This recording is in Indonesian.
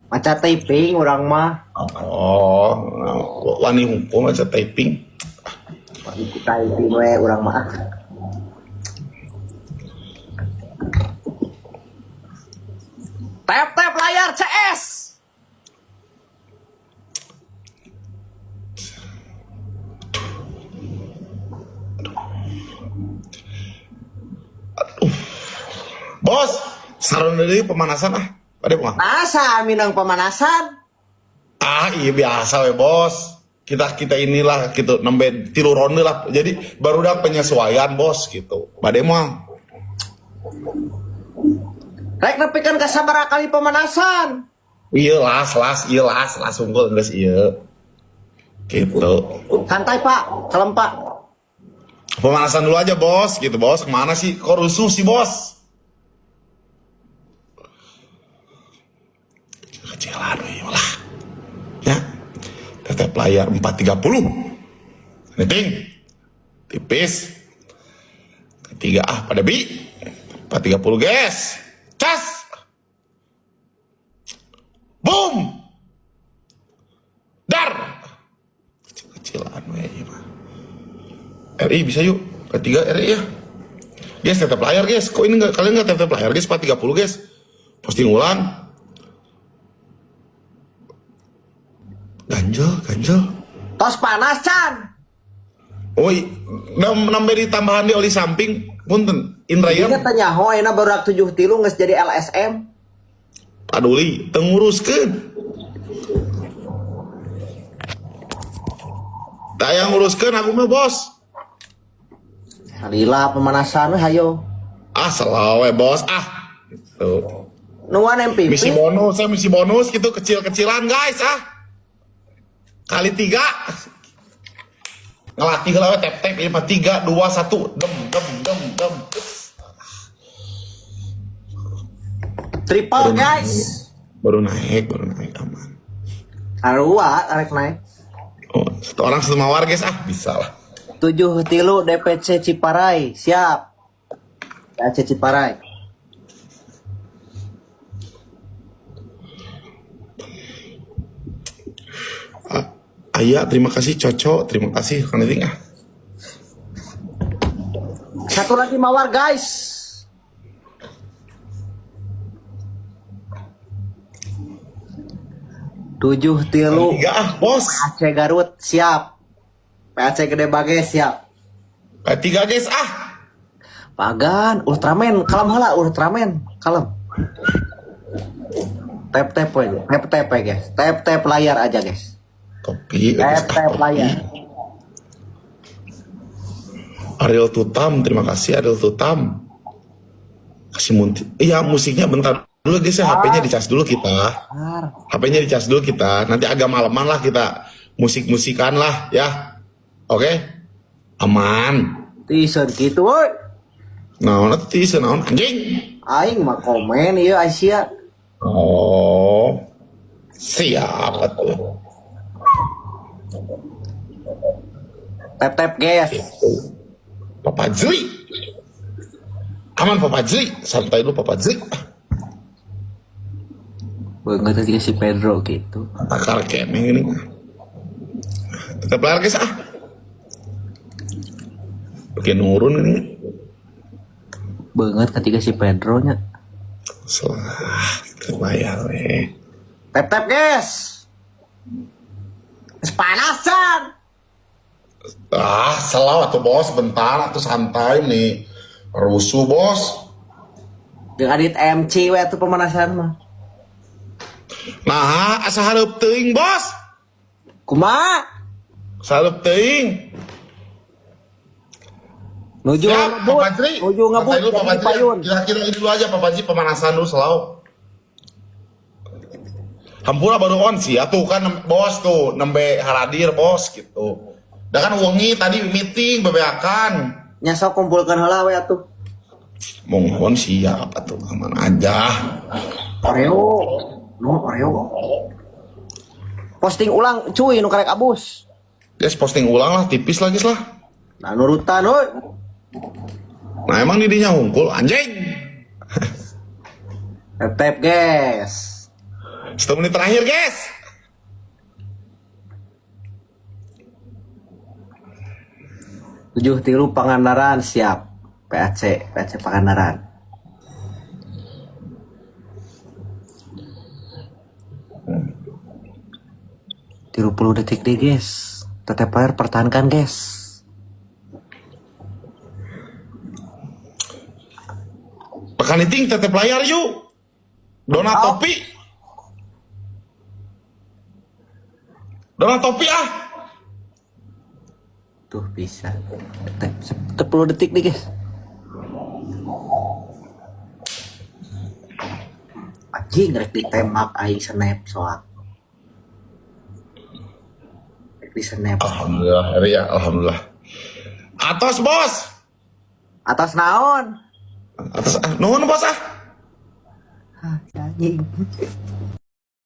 Maca typing orang mah. Oh, wani hukum aja typing. Typing we orang mah. Tap layar CS. Bos, saran dari pemanasan ah. Pada mah. Asa minang pemanasan. Ah, iya biasa we, Bos. Kita inilah gitu nembe 3 ronde lah. Jadi baru udah penyesuaian, Bos gitu. Pada mah. Rek nepikeun ka sabaraha kali pemanasan. Iya las unggul geus ieu. Gitu. Santai Pak, kalem Pak. Pemanasan dulu aja, Bos. Gitu, Bos. Kemana sih? Kok rusuh sih, Bos? Kecilan lah. Ya. Tetap layar 430. Netting. Tipis. Ketiga pada bi. 430, guys. Cas. Boom. Dar. Kecilan we mah. RI bisa yuk. Ketiga RI ya. Guys, tetap layar, guys. Kok ini kalian nggak tetap layar, guys? 430, guys. Posting ulang. Ganjel. Tos panas Chan. Oi, nambah ditambahan di oli samping. Punten, Indrayan. Ini tanya hoe na baru 7 geus jadi LSM. Paduli, tenguruskeun. Tak yang nguruskeun aku mah, Bos. Halila pemanasan we hayo. Ah, selawe, Bos. Ah. Gitu. Nuan MPP. Misi bonus gitu kecil-kecilan, guys, ah. Kali 3. Ngelatih lah tap-tap ini mah 3 2 1 dem. Triple guys. Baru naik aman. Arua arek naik. Oh, 1 orang 1 mawar, guys. Ah, bisa lah. 7 tilu DPC Ciparai. Siap. DPC Ciparai. Ayah, terima kasih Coco, terima kasih Kang Neting ah. 1 lagi mawar guys. Tujuh tilu. 3 ah, Bos. PAC Garut siap. PAC Gede Bage siap. 3 guys ah. Pagan, Ultraman, kalem heula Ultraman, kalem. Tap we guys. Tap layar aja guys. Kopi. Tap layar. Ariel Tutam, terima kasih Ariel Tutam. Kasih iya musiknya bentar dulu guys ya, HP-nya dicas dulu kita. HP-nya dicas dulu kita. Nanti agak malaman lah kita musik-musikan lah ya. Oke? Aman. Teaser gitu woy. Naon teaser naon anjing? Aing mah komen ieu Asia. Oh. Siapa tuh? Tap guys. Papa Zli. Aman Papa Zli, santai dulu Papa Zli. Banget tadi si Pedro gitu. Akar kemeng ini. Tetap layar guys ah. Oke nurun ini. Banget ketika si Pedro nya. Salah, terbayar weh. Tap guys. Panasan. Ah, salah tuh bos, bentar atau santai nih. Rusuh bos. Dengan adit MC we tuh pemanasan mah. Nah, asa hareup teuing bos. Kumaha? Salup teuing. Nuju Siap, ngebut. Pak Patri. Nuju ngebut Santai dulu, Pak jadi Patri. payun. Kira-kira ini dulu aja Pak Patri, pemanasan dulu selalu. Hampura baru on sih, ya tuh kan bos tuh nembe haradir bos gitu. Dah kan wengi tadi meeting bebeakan. Nyasok kumpulkan heula we atuh. Mohon siap atuh aman aja. Oreo. Posting ulang cuy nu karek abus. Guys posting ulang lah tipis lagi lah. Nah nurutan euy. Nah emang didinya hungkul anjing. Tap guys. 1 menit terakhir, guys. Tujuh tilu Pangandaran siap. PAC Pangandaran. 30 detik deh guys. Tetep player pertahankan guys. Pekaniting tetep layar yuk. Dona topi. Dona topi ah. Tuh bisa. 10 detik nih guys. Anjing rek ditembak aing snap soal. Rek di snap. Alhamdulillah, ya alhamdulillah. Atas bos. Atas naon? Atas nuhun bos ah. Anjing.